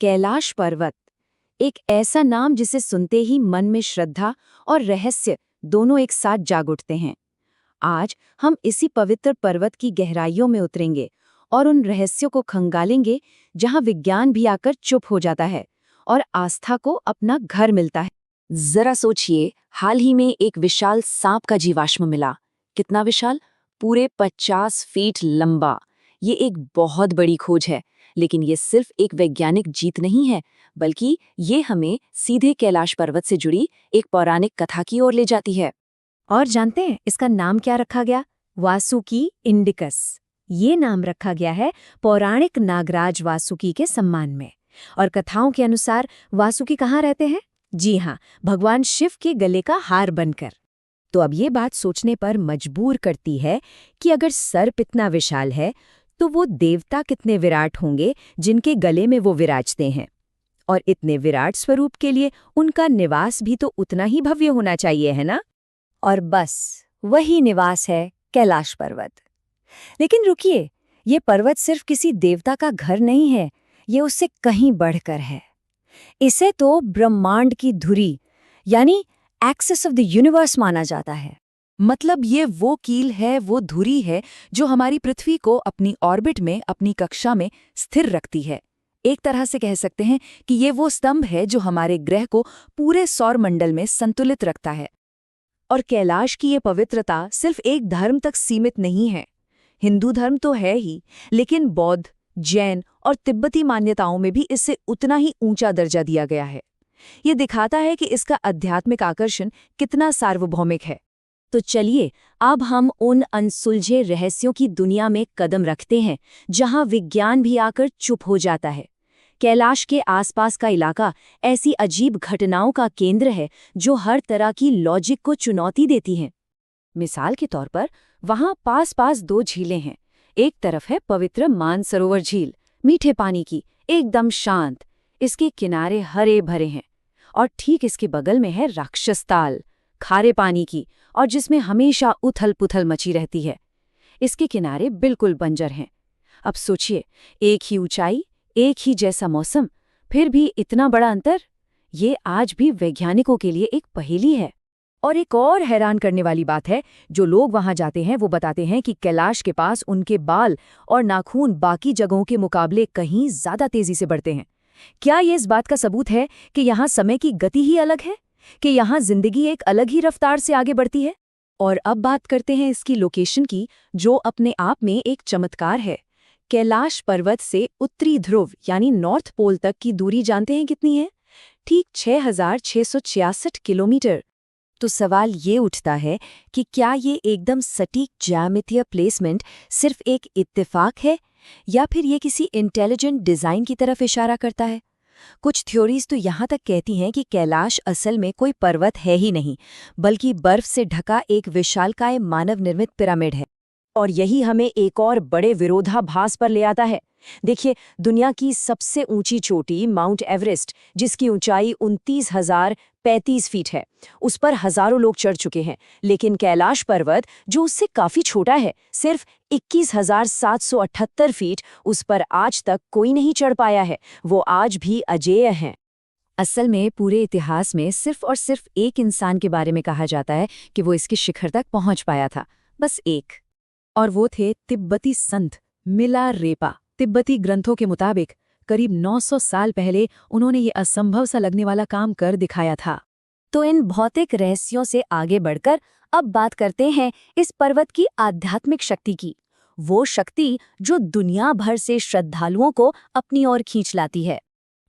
कैलाश पर्वत, एक ऐसा नाम जिसे सुनते ही मन में श्रद्धा और रहस्य दोनों एक साथ जाग उठते हैं। आज हम इसी पवित्र पर्वत की गहराइयों में उतरेंगे और उन रहस्यों को खंगालेंगे जहां विज्ञान भी आकर चुप हो जाता है और आस्था को अपना घर मिलता है। जरा सोचिए, हाल ही में एक विशाल सांप का जीवाश्म मिला। कितना विशाल? पूरे 50 फीट लंबा। ये एक बहुत बड़ी खोज है, लेकिन ये सिर्फ एक वैज्ञानिक जीत नहीं है, बल्कि ये हमें सीधे कैलाश पर्वत से जुड़ी एक पौराणिक कथा की ओर ले जाती है। और जानते हैं इसका नाम क्या रखा गया? वासुकी इंडिकस। ये नाम रखा गया है पौराणिक नागराज वासुकी के सम्मान में। और कथाओं के अनुसार वासुकी कहाँ रहते हैं? जी हाँ, भगवान शिव के गले का हार बनकर। तो अब ये बात सोचने पर मजबूर करती है कि अगर सर्प इतना विशाल है तो वो देवता कितने विराट होंगे जिनके गले में वो विराजते हैं। और इतने विराट स्वरूप के लिए उनका निवास भी तो उतना ही भव्य होना चाहिए, है ना? और बस वही निवास है कैलाश पर्वत। लेकिन रुकिए, ये पर्वत सिर्फ किसी देवता का घर नहीं है, ये उससे कहीं बढ़कर है। इसे तो ब्रह्मांड की धुरी यानी एक्सिस ऑफ द यूनिवर्स माना जाता है। मतलब ये वो कील है, वो धुरी है जो हमारी पृथ्वी को अपनी ऑर्बिट में, अपनी कक्षा में स्थिर रखती है। एक तरह से कह सकते हैं कि ये वो स्तंभ है जो हमारे ग्रह को पूरे सौर मंडल में संतुलित रखता है। और कैलाश की ये पवित्रता सिर्फ एक धर्म तक सीमित नहीं है। हिंदू धर्म तो है ही, लेकिन बौद्ध, जैन और तिब्बती मान्यताओं में भी इसे उतना ही ऊंचा दर्जा दिया गया है। ये दिखाता है कि इसका आध्यात्मिक आकर्षण कितना सार्वभौमिक है। तो चलिए अब हम उन अनसुलझे रहस्यों की दुनिया में कदम रखते हैं जहां विज्ञान भी आकर चुप हो जाता है। कैलाश के आसपास का इलाका ऐसी अजीब घटनाओं का केंद्र है जो हर तरह की लॉजिक को चुनौती देती हैं। मिसाल के तौर पर वहां पास दो झीलें हैं। एक तरफ है पवित्र मानसरोवर झील, मीठे पानी की, एकदम शांत। इसके किनारे हरे भरे हैं। और ठीक इसके बगल में है राक्षस ताल, खारे पानी की, और जिसमें हमेशा उथल पुथल मची रहती है। इसके किनारे बिल्कुल बंजर हैं। अब सोचिए, एक ही ऊंचाई, एक ही जैसा मौसम, फिर भी इतना बड़ा अंतर। ये आज भी वैज्ञानिकों के लिए एक पहेली है। और एक और हैरान करने वाली बात है, जो लोग वहां जाते हैं वो बताते हैं कि कैलाश के पास उनके बाल और नाखून बाकी जगहों के मुकाबले कहीं ज्यादा तेजी से बढ़ते हैं। क्या ये इस बात का सबूत है कि यहाँ समय की गति ही अलग है, कि यहाँ जिंदगी एक अलग ही रफ्तार से आगे बढ़ती है? और अब बात करते हैं इसकी लोकेशन की, जो अपने आप में एक चमत्कार है। कैलाश पर्वत से उत्तरी ध्रुव यानी नॉर्थ पोल तक की दूरी जानते हैं कितनी है? ठीक 6,666 किलोमीटर। तो सवाल ये उठता है कि क्या ये एकदम सटीक ज्यामितीय प्लेसमेंट सिर्फ एक इत्तेफाक है, या फिर ये किसी इंटेलिजेंट डिजाइन की तरफ इशारा करता है? कुछ थ्योरीज तो यहाँ तक कहती हैं कि कैलाश असल में कोई पर्वत है ही नहीं, बल्कि बर्फ से ढका एक विशालकाय मानव निर्मित पिरामिड है। और यही हमें एक और बड़े विरोधाभास पर ले आता है। देखिए, दुनिया की सबसे ऊंची चोटी माउंट एवरेस्ट, जिसकी ऊंचाई 29,035 फीट है, उस पर हजारों लोग चढ़ चुके हैं। लेकिन कैलाश पर्वत, जो उससे काफी छोटा है, सिर्फ 21,778 फीट, उस पर आज तक कोई नहीं चढ़ पाया है। वो आज भी अजेय हैं। असल में पूरे इतिहास में सिर्फ और सिर्फ एक इंसान के बारे में कहा जाता है कि वो इसके शिखर तक पहुंच पाया था, बस एक। और वो थे तिब्बती संत मिलारेपा। तिब्बती ग्रंथों के मुताबिक करीब 900 साल पहले उन्होंने ये असंभव सा लगने वाला काम कर दिखाया था। तो इन भौतिक रहस्यों से आगे बढ़कर अब बात करते हैं इस पर्वत की आध्यात्मिक शक्ति की। वो शक्ति जो दुनिया भर से श्रद्धालुओं को अपनी ओर खींच लाती है।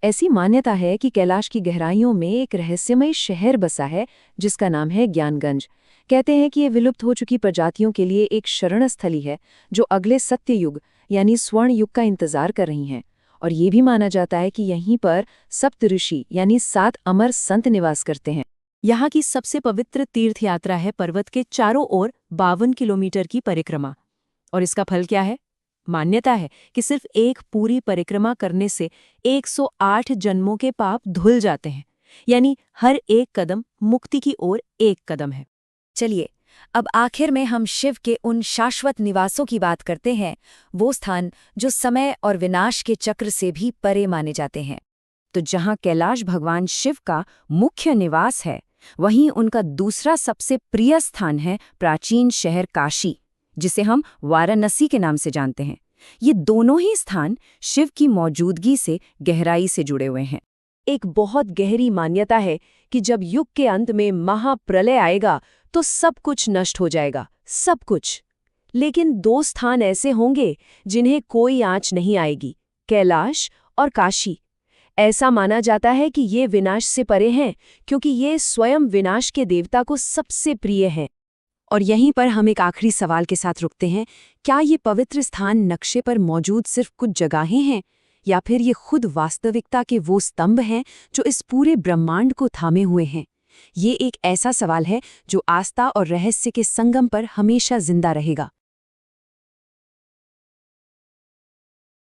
ऐसी मान्यता है कि कैलाश की गहराइयों में एक रहस्यमय शहर बसा है जिसका नाम है ज्ञानगंज। कहते हैं कि ये विलुप्त हो चुकी प्रजातियों के लिए एक शरण स्थली है जो अगले सत्य युग यानी स्वर्ण युग का इंतजार कर रही हैं। और ये भी माना जाता है कि यहीं पर सप्त ऋषि यानी 7 अमर संत निवास करते हैं। यहाँ की सबसे पवित्र तीर्थ यात्रा है पर्वत के चारों ओर 52 किलोमीटर की परिक्रमा। और इसका फल क्या है? मान्यता है कि सिर्फ एक पूरी परिक्रमा करने से 108 जन्मों के पाप धुल जाते हैं। यानी हर एक कदम मुक्ति की ओर एक कदम है। चलिए अब आखिर में हम शिव के उन शाश्वत निवासों की बात करते हैं, वो स्थान जो समय और विनाश के चक्र से भी परे माने जाते हैं। तो जहाँ कैलाश भगवान शिव का मुख्य निवास है, वहीं उनका दूसरा सबसे प्रिय स्थान है प्राचीन शहर काशी, जिसे हम वाराणसी के नाम से जानते हैं। ये दोनों ही स्थान शिव की मौजूदगी से गहराई से जुड़े हुए हैं। एक बहुत गहरी मान्यता है कि जब युग के अंत में महाप्रलय आएगा तो सब कुछ नष्ट हो जाएगा, सब कुछ। लेकिन दो स्थान ऐसे होंगे जिन्हें कोई आंच नहीं आएगी, कैलाश और काशी। ऐसा माना जाता है कि ये विनाश से परे हैं, क्योंकि ये स्वयं विनाश के देवता को सबसे प्रिय हैं। और यहीं पर हम एक आखिरी सवाल के साथ रुकते हैं। क्या ये पवित्र स्थान नक्शे पर मौजूद सिर्फ कुछ जगहें हैं, या फिर ये खुद वास्तविकता के वो स्तंभ हैं जो इस पूरे ब्रह्मांड को थामे हुए हैं? ये एक ऐसा सवाल है जो आस्था और रहस्य के संगम पर हमेशा जिंदा रहेगा।